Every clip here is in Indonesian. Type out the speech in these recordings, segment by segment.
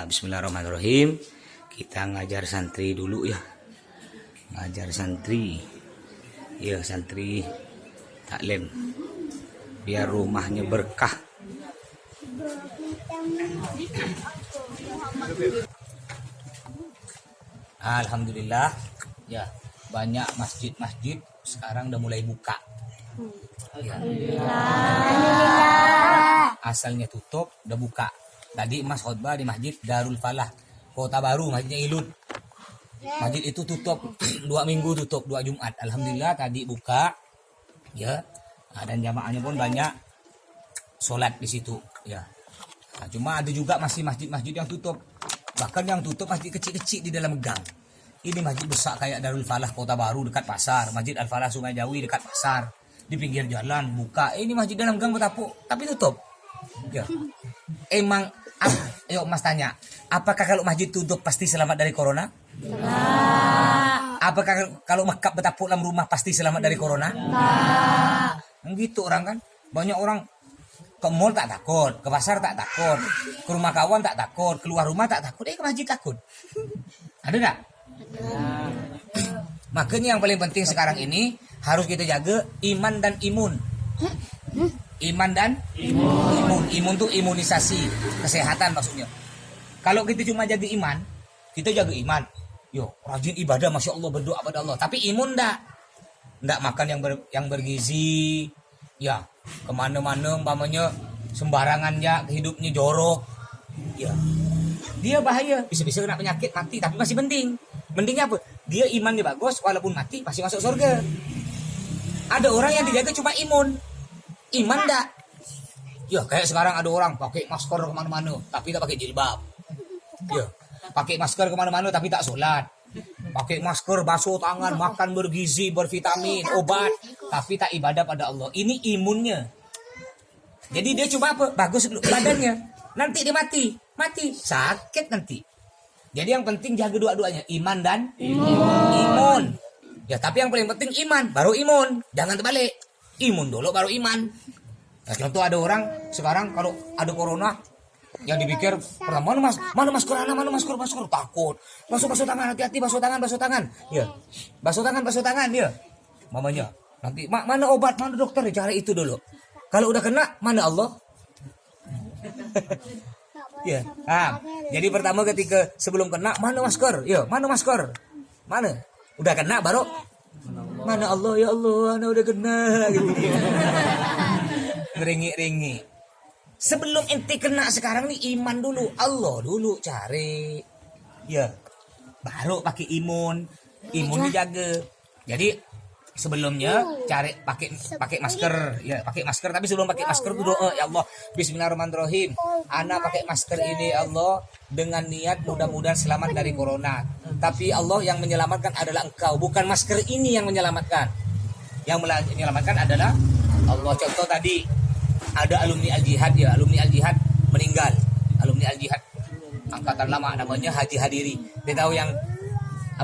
Bismillahirrahmanirrahim. Kita ngajar santri dulu ya. Ngajar santri. Ya, santri taklim. Biar rumahnya berkah. Alhamdulillah. Ya, banyak masjid-masjid sekarang udah mulai buka. Ya. Alhamdulillah. Asalnya tutup, udah buka. Tadi Mas khotbah di Masjid Darul Falah, Kota Baru, masjidnya Ilud. Masjid itu tutup 2 minggu, tutup 2 Jumat. Alhamdulillah tadi buka, ya. Dan jamaahnya pun banyak sholat di situ, ya. Nah, cuma ada juga masih masjid-masjid yang tutup. Bahkan yang tutup masjid kecil-kecil di dalam gang. Ini masjid besar kayak Darul Falah Kota Baru dekat pasar, Masjid Al Falah Sungai Jawi dekat pasar, di pinggir jalan buka. Ini masjid dalam gang betapuk, tapi tutup. Ya. Emang, yuk Mas tanya, apakah kalau masjid tutup pasti selamat dari corona? Nah. Apakah kalau makap betapuk dalam rumah pasti selamat dari corona? Nah. Gitu orang kan, banyak orang ke mall tak takut, ke pasar tak takut, ke rumah kawan tak takut, keluar rumah tak takut, ke masjid takut. Ada nggak? Makanya yang paling penting sekarang ini harus kita jaga iman dan imun. Iman dan imun. Imun tuh imunisasi, kesehatan maksudnya. Kalau kita cuma jaga iman, kita jaga iman. Yo, rajin ibadah, masya Allah, berdoa pada Allah. Tapi imun ndak makan yang bergizi, ya kemana-mana umpamanya sembarangan ya, hidupnya jorok, ya dia bahaya, bisa-bisa kena penyakit mati. Tapi masih mending. Mendingnya apa? Dia imannya bagus, walaupun mati pasti masuk surga. Ada orang yang dijaga cuma iman dah. Ya kayak sekarang ada orang pakai masker kemana-mana tapi tak pakai jilbab. Ya, pakai masker kemana-mana tapi tak sholat. Pakai masker, basuh tangan, makan bergizi, bervitamin, obat, tapi tak ibadah pada Allah. Ini imunnya. Jadi dia cuma apa? Bagus badannya. Nanti dia mati sakit nanti. Jadi yang penting jaga dua-duanya, iman dan imun. Ya, tapi yang paling penting iman, baru imun. Jangan terbalik. Imun dulu baru iman. Nah, contoh ada orang sekarang kalau ada corona yang dipikir pertama mana masker takut. Basuh tangan, hati-hati basuh tangan. Ya. Basuh tangan dia. Mamanya. Nanti mana obat, mana dokter, cari itu dulu. Kalau udah kena, mana Allah? Ya. Nah, jadi pertama ketika sebelum kena, mana masker? Ya, mana masker? Mana? Udah kena baru mana Allah, ya Allah, ana udah kena gitu. Ringi. Sebelum ente kena sekarang nih iman dulu, Allah dulu cari. Ya. Baru pakai imun dijaga. Jadi sebelumnya cari pakai masker, ya pakai masker. Tapi sebelum pakai masker itu doa, ya Allah, Bismillahirrahmanirrahim. Ana pakai masker ini Allah dengan niat mudah-mudahan selamat dari corona. Tapi Allah yang menyelamatkan adalah Engkau, bukan masker ini yang menyelamatkan. Yang menyelamatkan adalah Allah. Contoh tadi ada alumni Al-Jihad ya, alumni Al-Jihad meninggal. Alumni Al-Jihad angkatan lama namanya Haji Hadiri. Dia tahu yang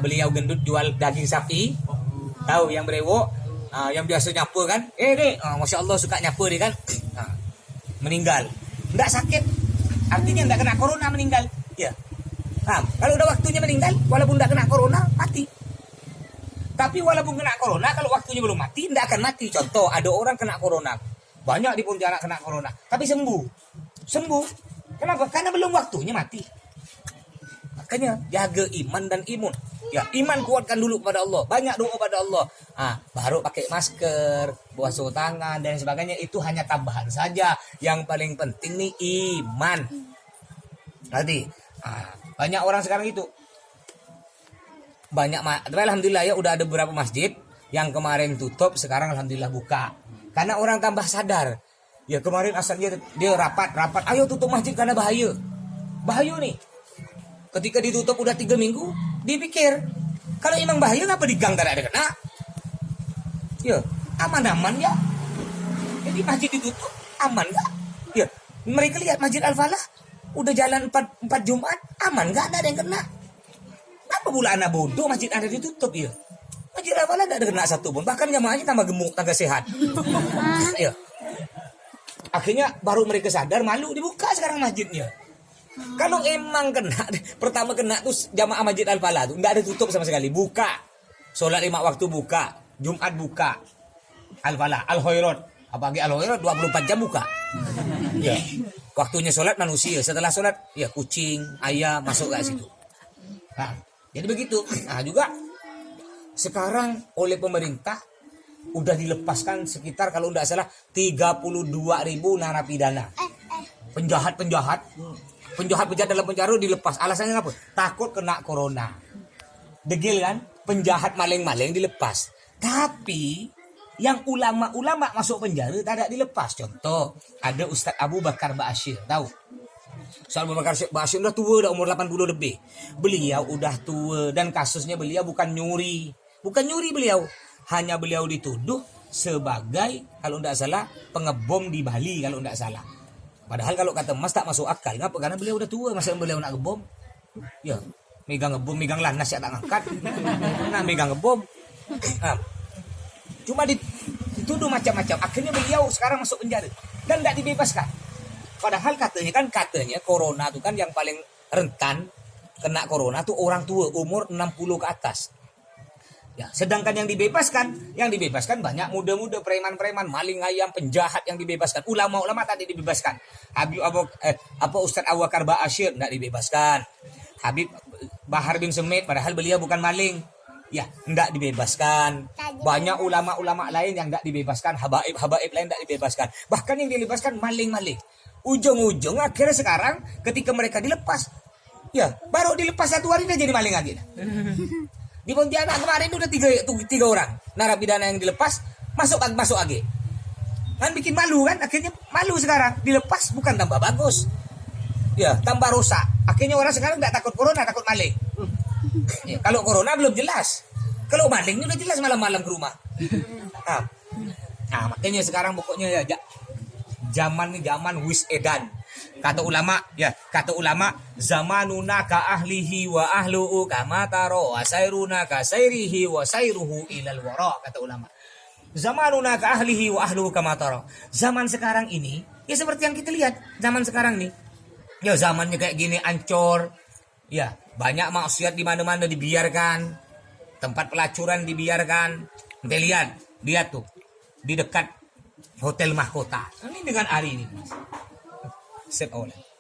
beliau gendut jual daging sapi. Tahu yang berewok, yang biasa nyapu kan? Masya Allah suka nyapu dia kan? Meninggal. Nggak sakit, artinya nggak kena corona meninggal. Ya. Kalau udah waktunya meninggal, walaupun nggak kena corona, mati. Tapi walaupun kena corona, kalau waktunya belum mati, nggak akan mati. Contoh, ada orang kena corona, banyak di Pontianak kena corona, tapi sembuh. Kenapa? Karena belum waktunya mati. Makanya jaga iman dan imun. Ya, iman kuatkan dulu pada Allah. Banyak doa pada Allah. Baru pakai masker, basuh tangan dan sebagainya. Itu hanya tambahan saja. Yang paling penting nih iman. Nanti banyak orang sekarang itu. Tapi alhamdulillah ya udah ada beberapa masjid yang kemarin tutup, sekarang alhamdulillah buka. Karena orang tambah sadar. Ya kemarin asalnya dia rapat. Ayo tutup masjid karena bahaya. Bahaya nih. Ketika ditutup udah 3 minggu, dipikir kalau emang bahaya ngapa di gang tak ada kena? Ya, aman-aman ya. Jadi masjid ditutup aman enggak? Ya, mereka lihat Masjid Al-Falah udah jalan 4 Jumat, aman enggak, ada yang kena? Kenapa pula anak bodoh masjid ada ditutup ya? Masjid Al-Falah enggak ada kena satu pun, bahkan jamaahnya tambah gemuk, tambah sehat. Ya. Akhirnya baru mereka sadar, malu dibuka sekarang masjidnya. Kalau emang kena, pertama kena tuh jamaah Masjid Al-Falah tuh enggak ada tutup sama sekali, buka. Sholat 5 waktu buka, Jumat buka. Al-Falah, Al-Khairat, apalagi Al-Khairat 24 jam buka. Ya. Waktunya sholat manusia, setelah sholat ya kucing, ayam masuk ke situ. Nah, jadi begitu. Nah, juga sekarang oleh pemerintah udah dilepaskan sekitar kalau enggak salah 32.000 narapidana. Penjahat dalam penjara dilepas. Alasannya apa? Takut kena corona. Degil kan? Penjahat maling-maling dilepas. Tapi yang ulama-ulama masuk penjara tidak dilepas. Contoh, ada Ustadz Abu Bakar Ba'asyir, tahu? Ustadz Abu Bakar Ba'asyir udah tua, udah umur 80 lebih. Beliau udah tua dan kasusnya beliau bukan nyuri. Bukan nyuri beliau. Hanya beliau dituduh sebagai kalau tidak salah pengebom di Bali kalau tidak salah. Padahal kalau kata Mas tak masuk akal. Ngapa? Karena beliau udah tua, masa beliau nak ngebom? Ya, megang ngebom, megang lanas ya tak ngangkat. Nah, megang ngebom. Nah, cuma dituduh macam-macam. Akhirnya beliau sekarang masuk penjara dan tidak dibebaskan. Padahal katanya corona itu kan yang paling rentan kena corona tuh orang tua umur 60 ke atas. Ya, sedangkan yang dibebaskan banyak muda-muda, preman-preman, maling ayam, penjahat yang dibebaskan. Ulama-ulama tadi dibebaskan. Ustadz Abu Bakar Ba'asyir tidak dibebaskan. Habib Bahar bin Semit padahal beliau bukan maling. Ya, tidak dibebaskan. Banyak ulama-ulama lain yang tidak dibebaskan, habaib lain tidak dibebaskan. Bahkan yang dibebaskan maling-maling. Ujung-ujung akhirnya sekarang ketika mereka dilepas, ya baru dilepas 1 hari udah jadi maling lagi. Di Pontianak kemarin udah tiga orang narapidana yang dilepas masuk lagi. Kan bikin malu kan, akhirnya malu sekarang dilepas bukan tambah bagus, ya tambah rusak. Akhirnya orang sekarang nggak takut corona, takut maling. Ya, kalau corona belum jelas, kalau maling udah jelas malam-malam ke rumah. Nah makanya sekarang pokoknya ya zaman wis edan. Kata ulama, zamanuna ka ahlihi wa ahlu'u kama taro wa sayruna ka sayrihi wa sayruhu ilal wara, kata ulama. Zamanuna ka ahlihi wa ahlu'u kama taro. Zaman sekarang ini ya seperti yang kita lihat zaman sekarang nih. Ya zamannya kayak gini ancur. Ya, banyak maksiat di mana-mana dibiarkan. Tempat pelacuran dibiarkan. Nanti lihat tuh di dekat Hotel Mahkota. Ini dengan hari ini. Sip oleh.